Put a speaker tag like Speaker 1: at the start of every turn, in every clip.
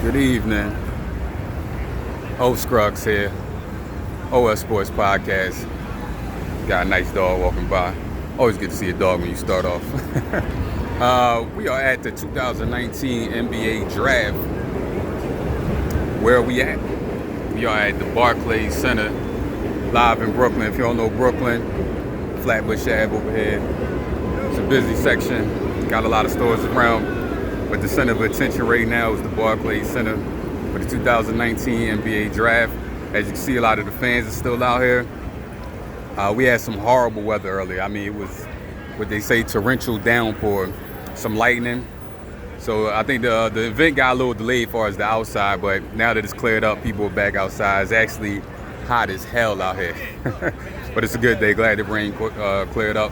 Speaker 1: Good evening. Host Scruggs here. OS Sports Podcast. Got a nice dog walking by. Always good to see a dog when you start off. We are at the 2019 NBA Draft. Where are we at? We are at the BARCLAYS Center, live in Brooklyn. If you don't know Brooklyn, Flatbush Ave over here. It's a busy section. Got a lot of stores around. But the center of attention right now is the BARCLAYS Center for the 2019 NBA Draft. As you can see, a lot of the fans are still out here. We had some horrible weather earlier. I mean, it was what they say torrential downpour, some lightning. So I think the event got a little delayed as far as the outside, but now that it's cleared up, people are back outside. It's actually hot as hell out here. But it's a good day. Glad the rain cleared up.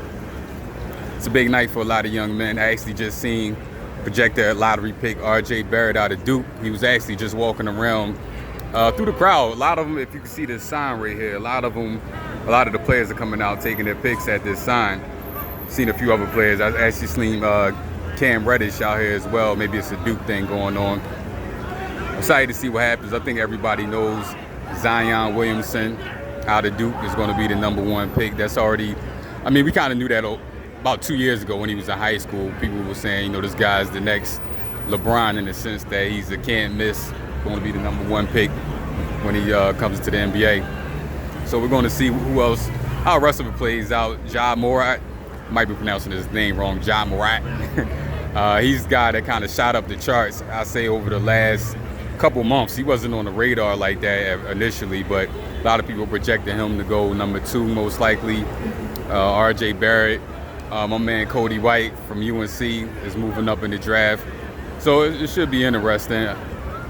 Speaker 1: It's a big night for a lot of young men. I actually just seen projected lottery pick RJ Barrett out of Duke. He was actually just walking around through the crowd. A lot of them, if you can see this sign right here, a lot of the players are coming out taking their picks at this sign. Seen a few other players. I actually seen Cam Reddish out here as well. Maybe it's a Duke thing going on. I'm excited to see what happens. I think everybody knows Zion Williamson out of Duke is going to be the #1 pick. That's already, I mean, we kind of knew that about 2 years ago when he was in high school. People were saying, this guy's the next LeBron in the sense that he's a can't miss, going to be the #1 pick when he comes to the NBA. So we're going to see who else, how the rest of it plays out. Ja Morant, might be pronouncing his name wrong, Ja Morant. He's the guy that kind of shot up the charts, I say, over the last couple months. He wasn't on the radar like that initially, but a lot of people projected him to go #2 most likely. RJ Barrett. My man Cody White from UNC is moving up in the draft. So it should be interesting.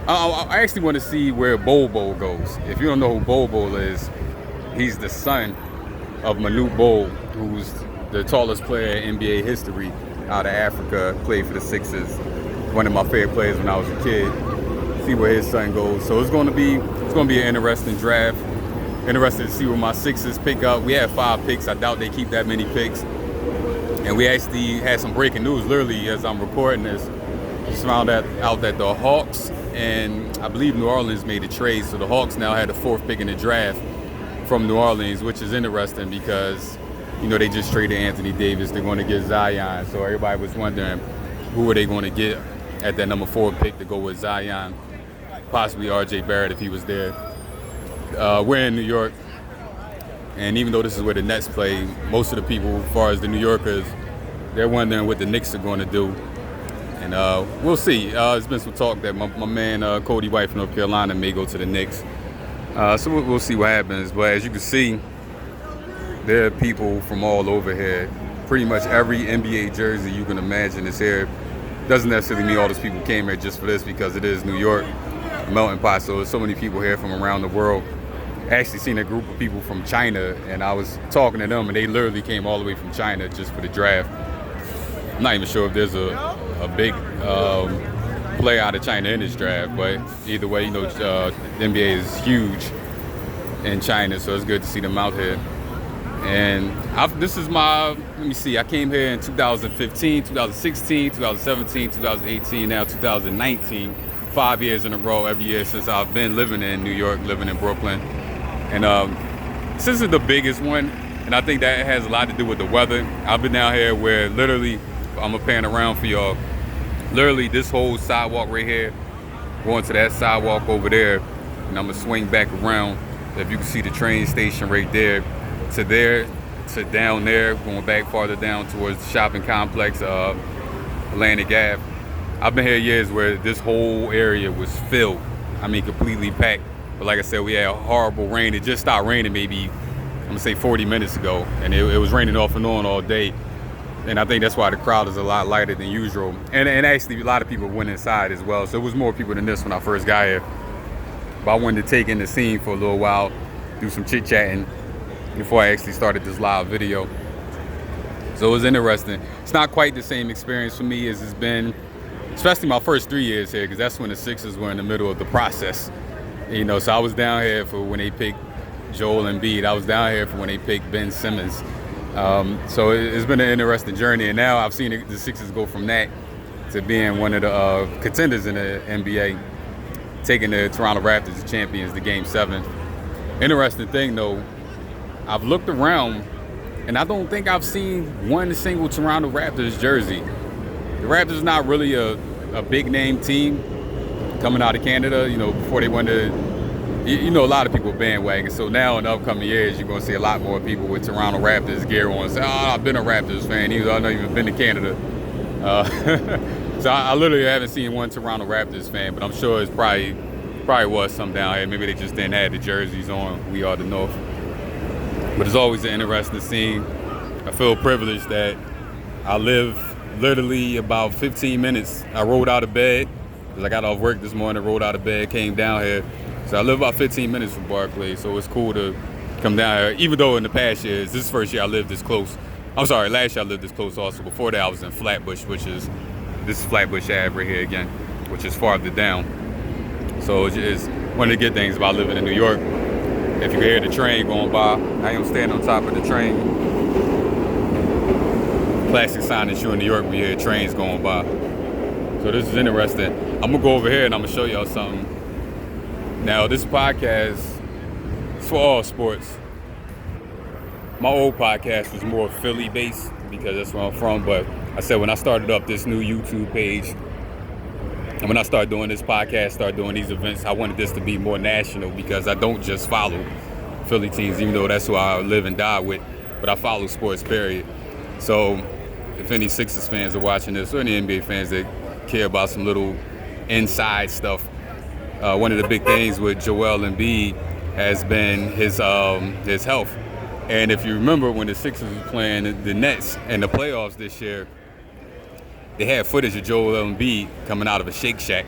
Speaker 1: I actually want to see where Bol Bol goes. If you don't know who Bol Bol is, he's the son of Manute Bol, who's the tallest player in NBA history out of Africa, played for the Sixers. One of my favorite players when I was a kid. See where his son goes. So it's going to be an interesting draft. Interested to see where my Sixers pick up. We have 5 picks. I doubt they keep that many picks. And we actually had some breaking news literally as I'm recording this. Just found out that the Hawks and I believe New Orleans made a trade. So the Hawks now had the 4th pick in the draft from New Orleans, which is interesting because, they just traded Anthony Davis. They're going to get Zion. So everybody was wondering who are they going to get at that #4 pick to go with Zion. Possibly RJ Barrett if he was there. We're in New York. And even though this is where the Nets play, most of the people, as far as the New Yorkers, they're wondering what the Knicks are going to do. And we'll see. There's been some talk that my man Cody White from North Carolina may go to the Knicks. So we'll see what happens. But as you can see, there are people from all over here. Pretty much every NBA jersey you can imagine is here. Doesn't necessarily mean all those people came here just for this because it is New York, melting pot. So there's so many people here from around the world. Actually seen a group of people from China, and I was talking to them, and they literally came all the way from China just for the draft. I'm not even sure if there's a big player out of China in this draft, but either way, the NBA is huge in China, so it's good to see them out here. And this is let me see, I came here in 2015, 2016, 2017, 2018, now 2019. 5 years in a row, every year since I've been living in New York, living in Brooklyn. And this is the biggest one, and I think that has a lot to do with the weather. I've been down here where literally, I'm going to pan around for y'all, literally this whole sidewalk right here, going to that sidewalk over there, and I'm going to swing back around. If you can see the train station right there to down there, going back farther down towards the shopping complex, Atlantic Ave. I've been here years where this whole area was filled. I mean, completely packed. But like I said, we had horrible rain. It just stopped raining maybe, I'm going to say 40 minutes ago. And it was raining off and on all day. And I think that's why the crowd is a lot lighter than usual. And actually, a lot of people went inside as well. So it was more people than this when I first got here. But I wanted to take in the scene for a little while, do some chit-chatting before I actually started this live video. So it was interesting. It's not quite the same experience for me as it's been, especially my first 3 years here, because that's when the Sixers were in the middle of the process. So I was down here for when they picked Joel Embiid. I was down here for when they picked Ben Simmons. So it's been an interesting journey, and now I've seen the Sixers go from that to being one of the contenders in the NBA. taking the Toronto Raptors as champions to Game 7. Interesting thing, though, I've looked around, and I don't think I've seen one single Toronto Raptors jersey. The Raptors are not really a big-name team coming out of Canada, before they went to, a lot of people bandwagon. So now in the upcoming years, you're going to see a lot more people with Toronto Raptors gear on and say, I've been a Raptors fan, even though I know you've been to Canada. So I literally haven't seen one Toronto Raptors fan, but I'm sure it's probably was some down here. Maybe they just didn't have the jerseys on. We are the North. But it's always an interesting scene. I feel privileged that I live literally about 15 minutes. I rolled out of bed because I got off work this morning, rolled out of bed, came down here. So I live about 15 minutes from Barclays, so it's cool to come down here. Even though in the past years, this is the first year I lived this close. I'm sorry, last year I lived this close also. Before that I was in Flatbush, this is Flatbush Ave right here again, which is farther down. So it's one of the good things about living in New York. If you can hear the train going by, I am standing on top of the train. Classic sign that you're in New York when you hear trains going by. So this is interesting. I'm gonna go over here and I'm gonna show y'all something. Now this podcast is for all sports. My old podcast was more Philly based because that's where I'm from, but I said when I started up this new YouTube page, and when I started doing this podcast, started doing these events, I wanted this to be more national because I don't just follow Philly teams, even though that's who I live and die with, but I follow sports, period. So if any Sixers fans are watching this, or any NBA fans that care about some little inside stuff, one of the big things with Joel Embiid has been his health. And if you remember when the Sixers were playing the Nets in the playoffs this year, they had footage of Joel Embiid coming out of a Shake Shack.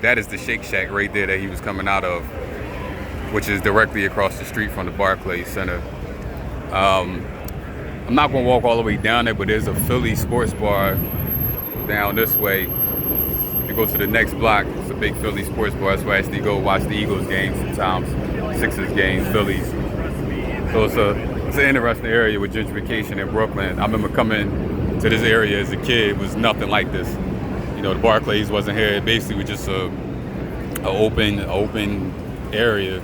Speaker 1: That is the Shake Shack right there that he was coming out of, which is directly across the street from the BARCLAYS Center. I'm not going to walk all the way down there, but there's a Philly sports bar down this way. If you go to the next block, it's a big Philly sports bar. That's where I actually go watch the Eagles games sometimes, Sixers games, Phillies. So it's an interesting area with gentrification in Brooklyn. I remember coming to this area as a kid. It was nothing like this. The BARCLAYS wasn't here. It basically was just a open area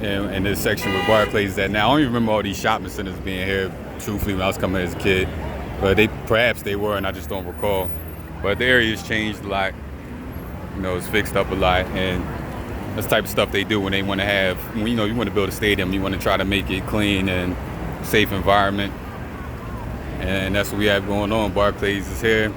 Speaker 1: in this section with BARCLAYS that now I don't even remember all these shopping centers being here, truthfully, when I was coming as a kid. But perhaps they were, and I just don't recall. But the area's changed a lot. It's fixed up a lot, and that's the type of stuff they do when they want to have, you want to build a stadium, you want to try to make it clean and safe environment. And that's what we have going on. BARCLAYS is here.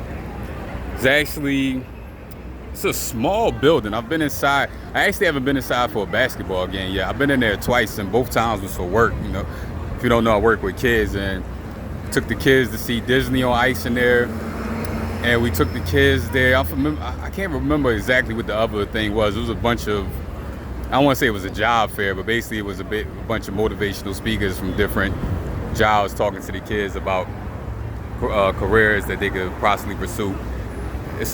Speaker 1: It's a small building. I've been inside. I actually haven't been inside for a basketball game yet. I've been in there twice, and both times was for work. If you don't know, I work with kids, and took the kids to see Disney on Ice in there. And we took the kids there. I can't remember exactly what the other thing was. It was a bunch of, I don't want to say it was a job fair, but basically it was a bunch of motivational speakers from different jobs talking to the kids about careers that they could possibly pursue. It's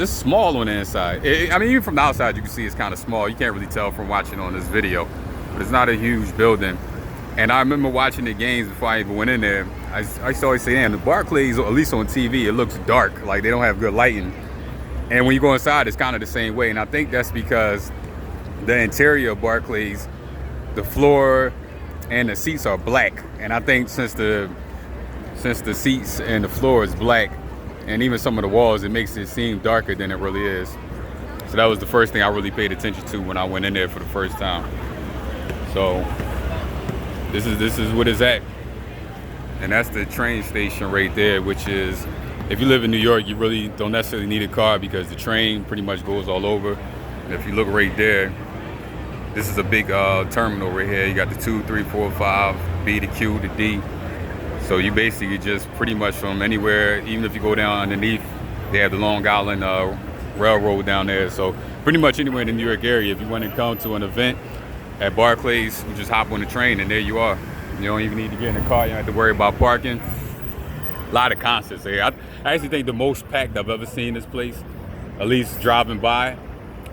Speaker 1: small on the inside. Even from the outside, you can see it's kind of small. You can't really tell from watching on this video, but it's not a huge building. And I remember watching the games before I even went in there. I used to always say, damn, the BARCLAYS, at least on TV, it looks dark. Like they don't have good lighting. And when you go inside, it's kind of the same way. And I think that's because the interior of BARCLAYS, the floor and the seats are black. And I think since the seats and the floor is black, and even some of the walls, it makes it seem darker than it really is. So that was the first thing I really paid attention to when I went in there for the first time. So this is what it's at. And that's the train station right there, which is, if you live in New York, you really don't necessarily need a car because the train pretty much goes all over. And if you look right there, this is a big terminal right here. You got the 2, 3, 4, 5, B, the Q, the D. So you basically just pretty much from anywhere, even if you go down underneath, they have the Long Island Railroad down there. So pretty much anywhere in the New York area, if you want to come to an event at BARCLAYS, you just hop on the train and there you are. You don't even need to get in the car. You don't have to worry about parking. A lot of concerts here. I actually think the most packed I've ever seen this place, at least driving by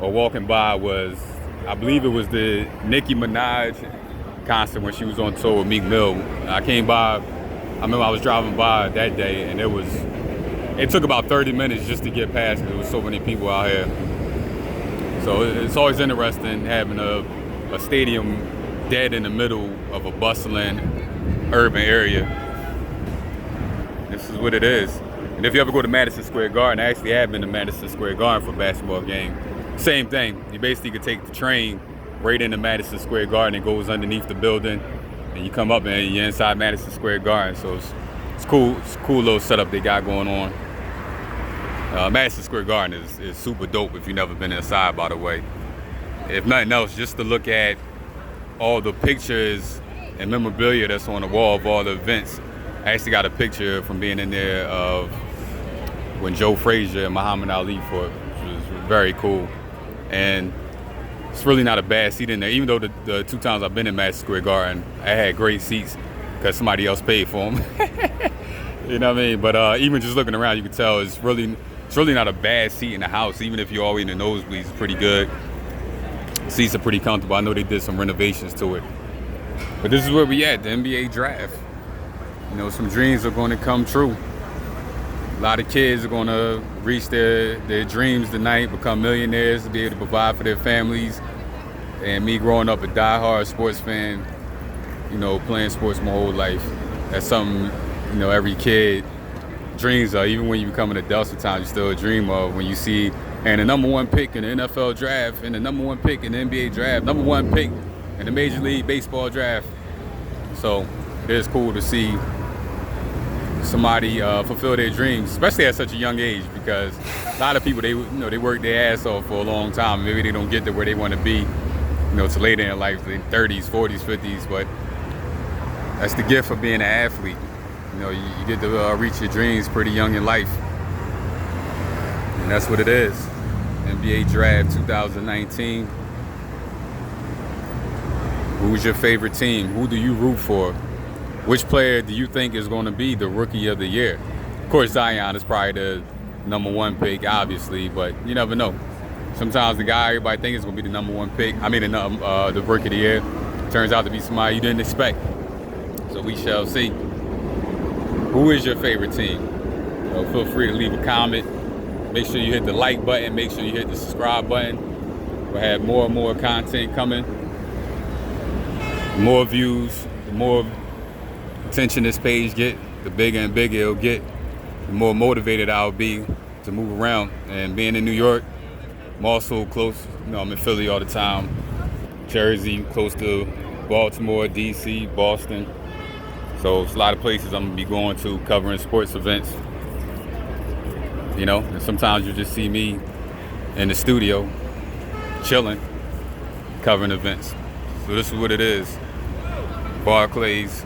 Speaker 1: or walking by, was, I believe it was the Nicki Minaj concert when she was on tour with Meek Mill. I came by, I remember I was driving by that day, and it took about 30 minutes just to get past because there was so many people out here. So it's always interesting having a stadium dead in the middle of a bustling urban area. This is what it is. And if you ever go to Madison Square Garden, I actually have been to Madison Square Garden for a basketball game. Same thing. You basically could take the train right into Madison Square Garden. It goes underneath the building, and you come up and you're inside Madison Square Garden. So it's cool. It's a cool little setup they got going on. Madison Square Garden is super dope if you've never been inside, by the way. If nothing else, just to look at all the pictures and memorabilia that's on the wall of all the events. I actually got a picture from being in there of when Joe Frazier and Muhammad Ali fought, which was very cool. And it's really not a bad seat in there. Even though the 2 times I've been in Madison Square Garden, I had great seats because somebody else paid for them. You know what I mean? But even just looking around, you can tell it's really not a bad seat in the house. Even if you're always in the nosebleeds, it's pretty good. Seats are pretty comfortable. I know they did some renovations to it. But this is where we at, the NBA draft. You know, some dreams are going to come true. A lot of kids are going to reach their dreams tonight, become millionaires, to be able to provide for their families. And me growing up a diehard sports fan, you know, playing sports my whole life, that's something, you know, every kid dreams of. Even when you become an adult, sometimes you still dream of when you see, and the number 1 pick in the NFL draft, and the number 1 pick in the NBA draft, number 1 pick in the Major League Baseball draft. So it is cool to see somebody fulfill their dreams, especially at such a young age, because a lot of people, they work their ass off for a long time. Maybe they don't get to where they want to be, you know, till later in life, in 30s, 40s, 50s, but that's the gift of being an athlete. You know, you get to reach your dreams pretty young in life. And that's what it is. NBA Draft 2019. Who's your favorite team? Who do you root for? Which player do you think is going to be the Rookie of the Year? Of course, Zion is probably the number 1 pick, obviously, but you never know. Sometimes the guy everybody thinks is going to be the number 1 pick, the Rookie of the Year, turns out to be somebody you didn't expect. So we shall see. Who is your favorite team? You know, feel free to leave a comment. Make sure you hit the like button. Make sure you hit the subscribe button. We'll have more and more content coming. The more views, the more attention this page get, the bigger and bigger it'll get. The more motivated I'll be to move around. And being in New York, I'm also close. You know, I'm in Philly all the time. Jersey, close to Baltimore, DC, Boston. So it's a lot of places I'm gonna be going to covering sports events. You know, and sometimes you just see me in the studio, chilling, covering events. So this is what it is. BARCLAYS,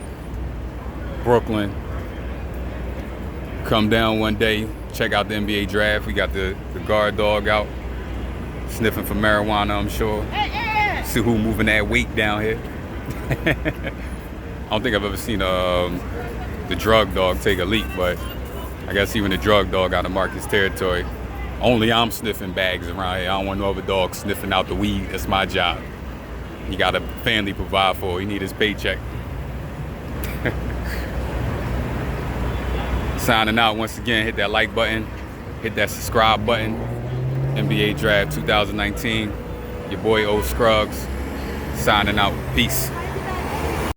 Speaker 1: Brooklyn. Come down one day, check out the NBA draft. We got the guard dog out, sniffing for marijuana, I'm sure. See who moving that weight down here. I don't think I've ever seen the drug dog take a leak, but I guess even the drug dog got to mark his territory. Only I'm sniffing bags around here. I don't want no other dog sniffing out the weed. That's my job. He got a family to provide for. He need his paycheck. Signing out once again. Hit that like button. Hit that subscribe button. NBA Draft 2019. Your boy O Scruggs. Signing out. Peace.